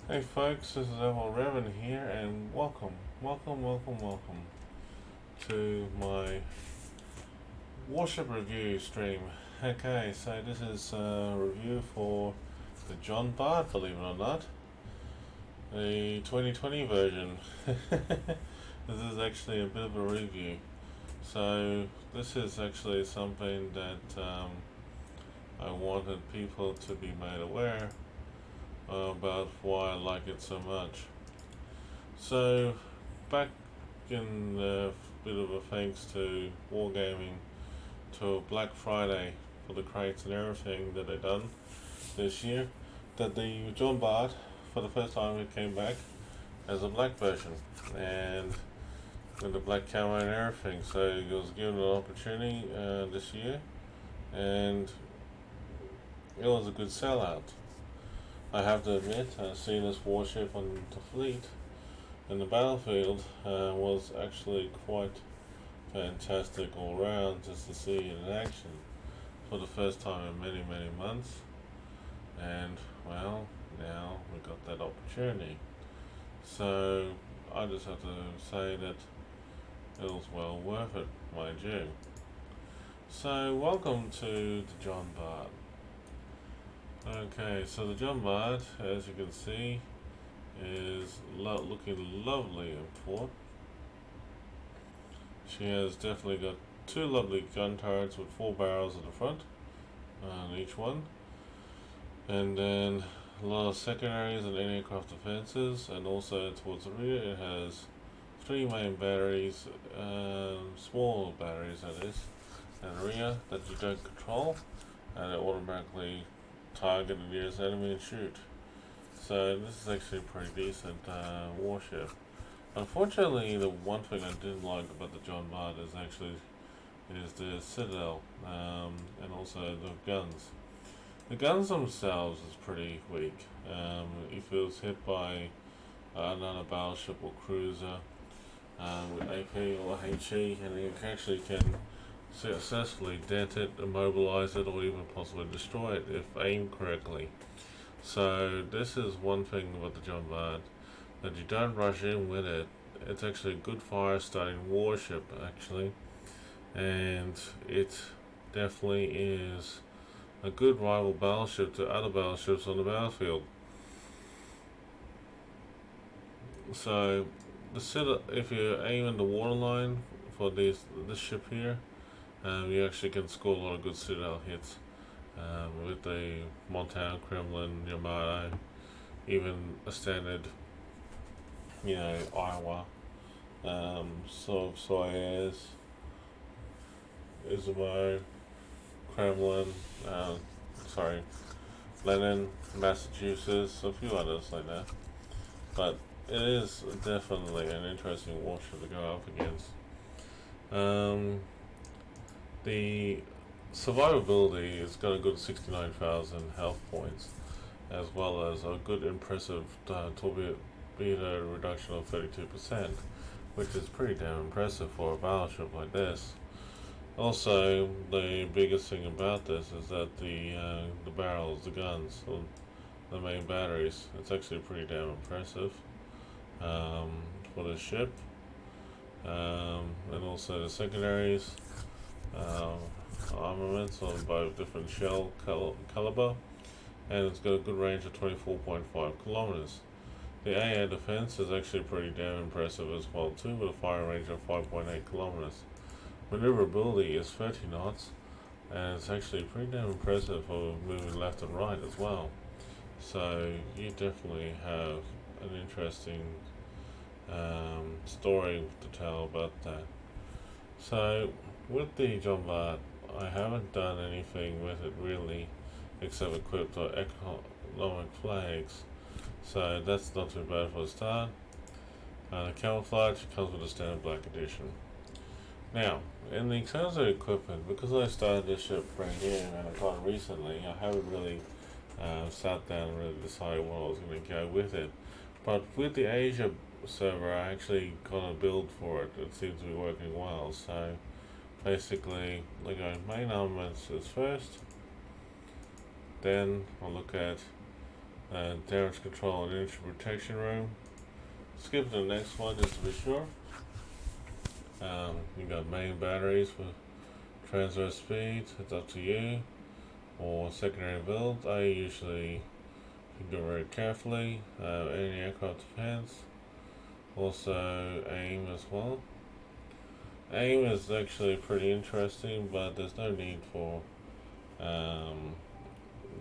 Hey folks, this is Admiral Revan here, and welcome to my Warship review stream. Okay, so this is a review for the Jean Bart, believe it or not, the 2020 version. This is actually a bit of a review. So this is actually something that I wanted people to be made aware about why I like it so much. So, back in a bit of a thanks to Wargaming, to Black Friday for the crates and everything that they done this year, that the Jean Bart, for the first time, it came back as a black version and with the black camo and everything. So it was given an opportunity this year, and it was a good sellout. I have to admit, seeing this warship on the fleet in the battlefield was actually quite fantastic all round, just to see it in action for the first time in many months. And well, now we got that opportunity. So I just have to say that it was well worth it, mind you. So welcome to the Jean Bart. Okay, so the Jean Bart, as you can see, is looking lovely in port. She has definitely got two lovely gun turrets with 4 barrels at the front on each one, and then a lot of secondaries and anti-aircraft defenses, and also towards the rear it has 3 main batteries, small batteries that is, in the rear that you don't control, and it automatically target the nearest enemy and shoot. So this is actually a pretty decent warship. Unfortunately, the one thing I didn't like about the Jean Bart is the citadel, and also the guns. The guns themselves is pretty weak. If it was hit by another battleship or cruiser with AP or HE, and you actually can successfully dent it, immobilize it, or even possibly destroy it if aimed correctly. So this is one thing about the Jean Bart, that you don't rush in with it. It's actually a good fire starting warship actually, and it definitely is a good rival battleship to other battleships on the battlefield. So if you aim in the waterline for this ship here, you actually can score a lot of good citadel hits with the Montana, Kremlin, Yamato, even a standard, Iowa, Soyuz, Izumo, Kremlin, Lenin, Massachusetts, a few others like that. But it is definitely an interesting warship to go up against. The survivability has got a good 69,000 health points, as well as a good impressive torpedo reduction of 32%, which is pretty damn impressive for a battleship like this. Also, the biggest thing about this is that the barrels, the guns, the main batteries, it's actually pretty damn impressive for the ship. And also the secondaries, armaments on both different shell caliber, and it's got a good range of 24.5 kilometers. The AA defense is actually pretty damn impressive as well too, with a fire range of 5.8 kilometers. Maneuverability is 30 knots, and it's actually pretty damn impressive for moving left and right as well. So you definitely have an interesting story to tell about that. So with the Jean Bart, I haven't done anything with it really, except equipped economic flags. So that's not too bad for a start. Camouflage comes with a standard black edition. Now, in the terms of equipment, because I started this ship brand new and I got it recently, I haven't really sat down and really decided what I was going to go with it. But with the Asia server, I actually got a build for it. It seems to be working well. So basically, main armaments is first. Then I'll look at damage control and energy protection room. Skip to the next one just to be sure. You got main batteries for transfer speed, it's up to you. Or secondary build, I usually go very carefully. Anti-aircraft defense. Also aim as well. Aim is actually pretty interesting, but there's no need for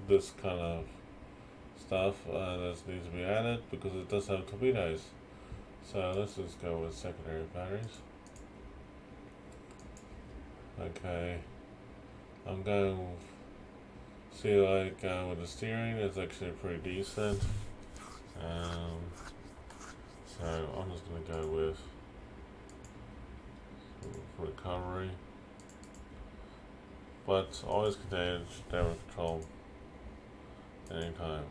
this kind of stuff that needs to be added because it does have torpedoes. So let's just go with secondary batteries. Okay, I'm going to see like with the steering, it's actually pretty decent. So I'm just going to go with recovery, but always contain damage control anytime.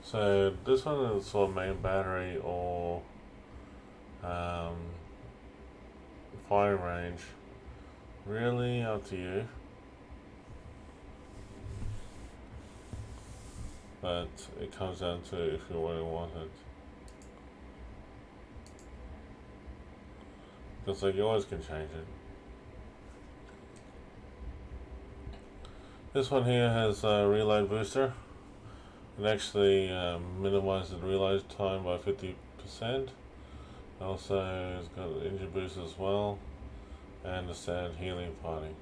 So this one is for main battery or firing range. Really up to you. But it comes down to if you really want it. Because like you always can change it. This one here has a reload booster. It actually minimizes the reload time by 50%. Also, it's got an engine boost as well, and a standard healing party.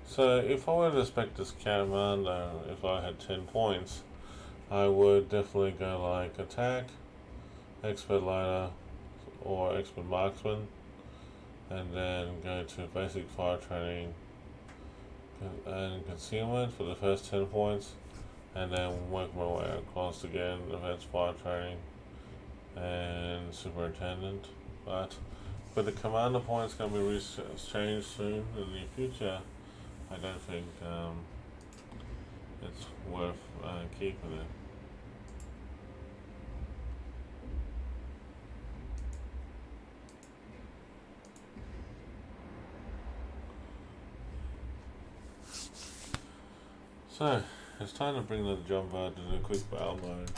So, if I were to spec this commander, if I had 10 points, I would definitely go like attack, expert lighter, or expert marksman, and then go to basic fire training and concealment for the first 10 points, and then work my way across again, advanced fire training and superintendent. But with the commander points going to be changed soon in the near future, I don't think it's worth keeping it. So, it's time to bring the Jean Bart to the quick battle mode.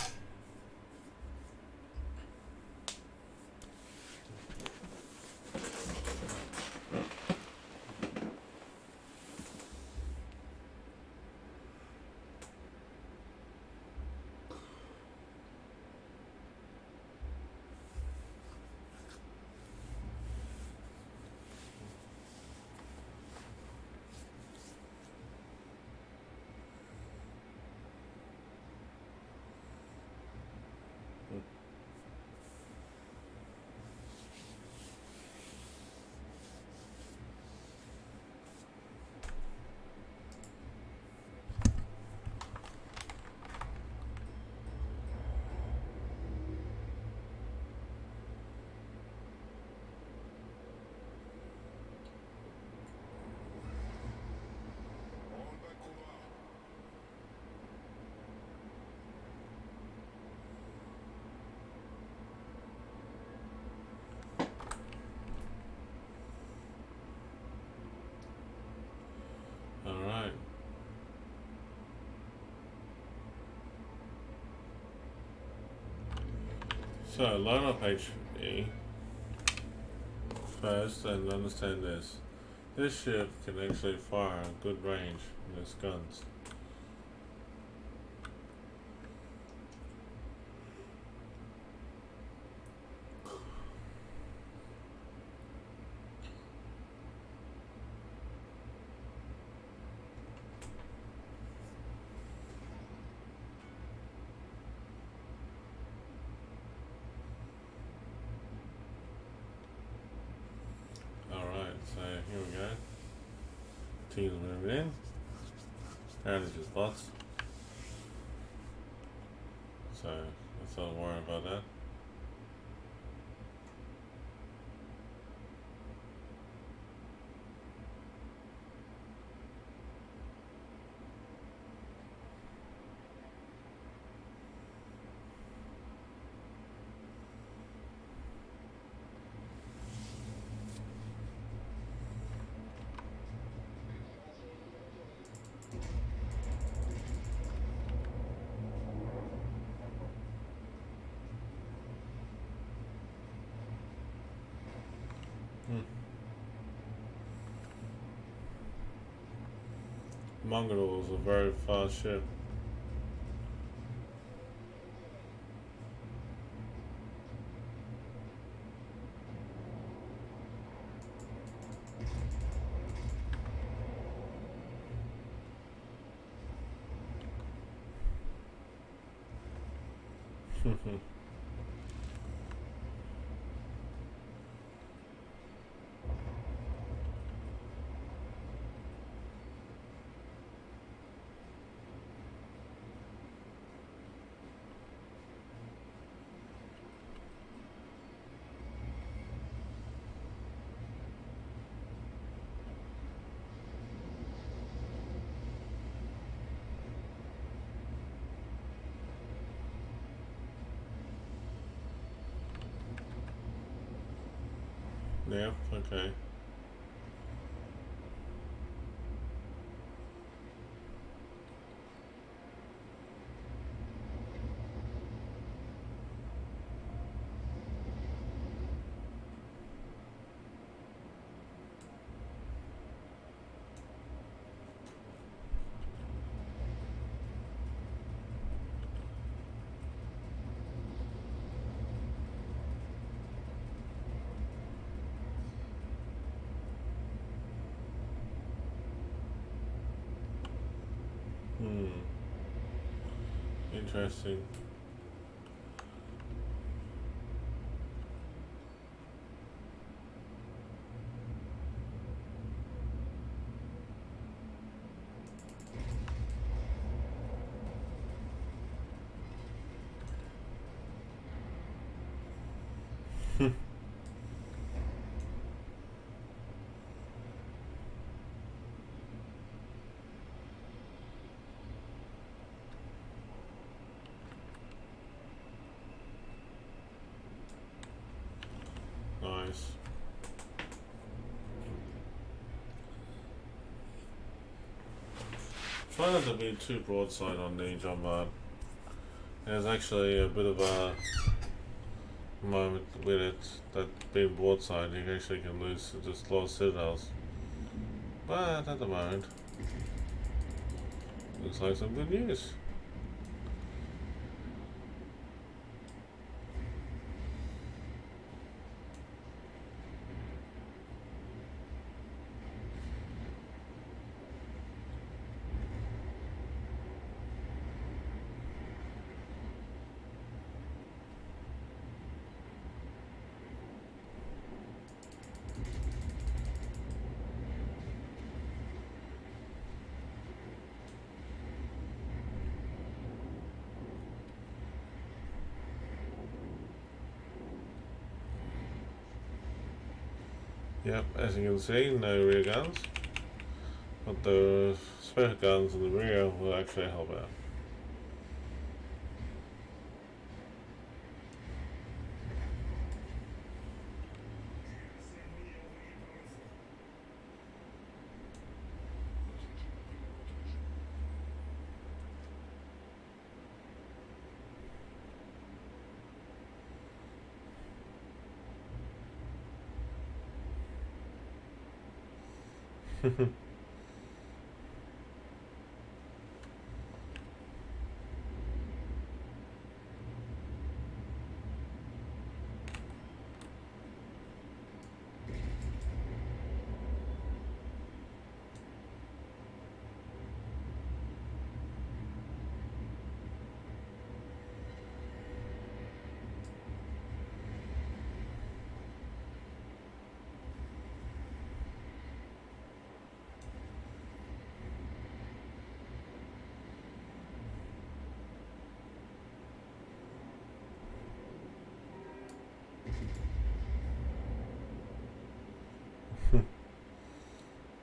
Alright. So, line up HE first and understand this. This ship can actually fire a good range with its guns. So here we go. Teams moving in. And it's just bots. So let's not worry about that. Hmm. Mongol is a very fast ship. Yeah, okay. Hmm. Interesting. Nice. Try not to be too broadside on the Jean Bart. There's actually a bit of a moment with it that being broadside you actually can lose just lost citadels. But at the moment, looks like some good news. Yep, as you can see, no rear guns, but the special guns in the rear will actually help out.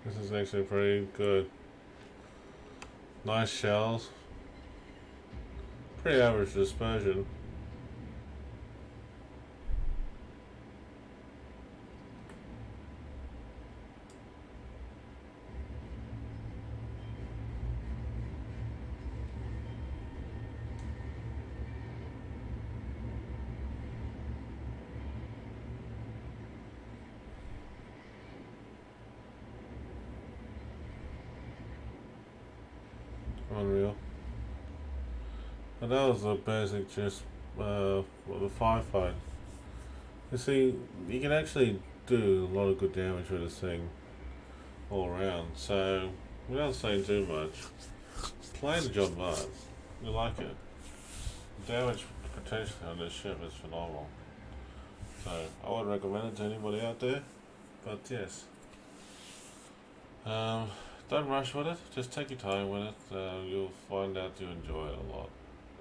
This is actually pretty good. Nice shells. Pretty average dispersion. unreal. And that was the basic just of the firefight. You see, you can actually do a lot of good damage with this thing all around. So, without saying too much, play the Jean Bart. You like it. The damage potential on this ship is phenomenal. So, I would recommend it to anybody out there. But yes, don't rush with it. Just take your time with it. You'll find out you enjoy it a lot.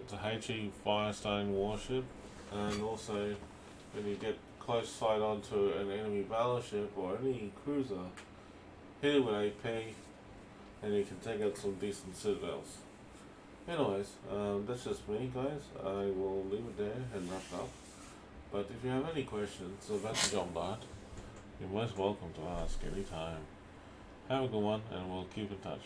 It's a HE fire-starting warship, and also when you get close sight onto an enemy battleship or any cruiser, hit it with AP, and you can take out some decent citadels. Anyways, that's just me, guys. I will leave it there and wrap it up. But if you have any questions about the Jean Bart, you're most welcome to ask anytime. Have a good one, and we'll keep in touch.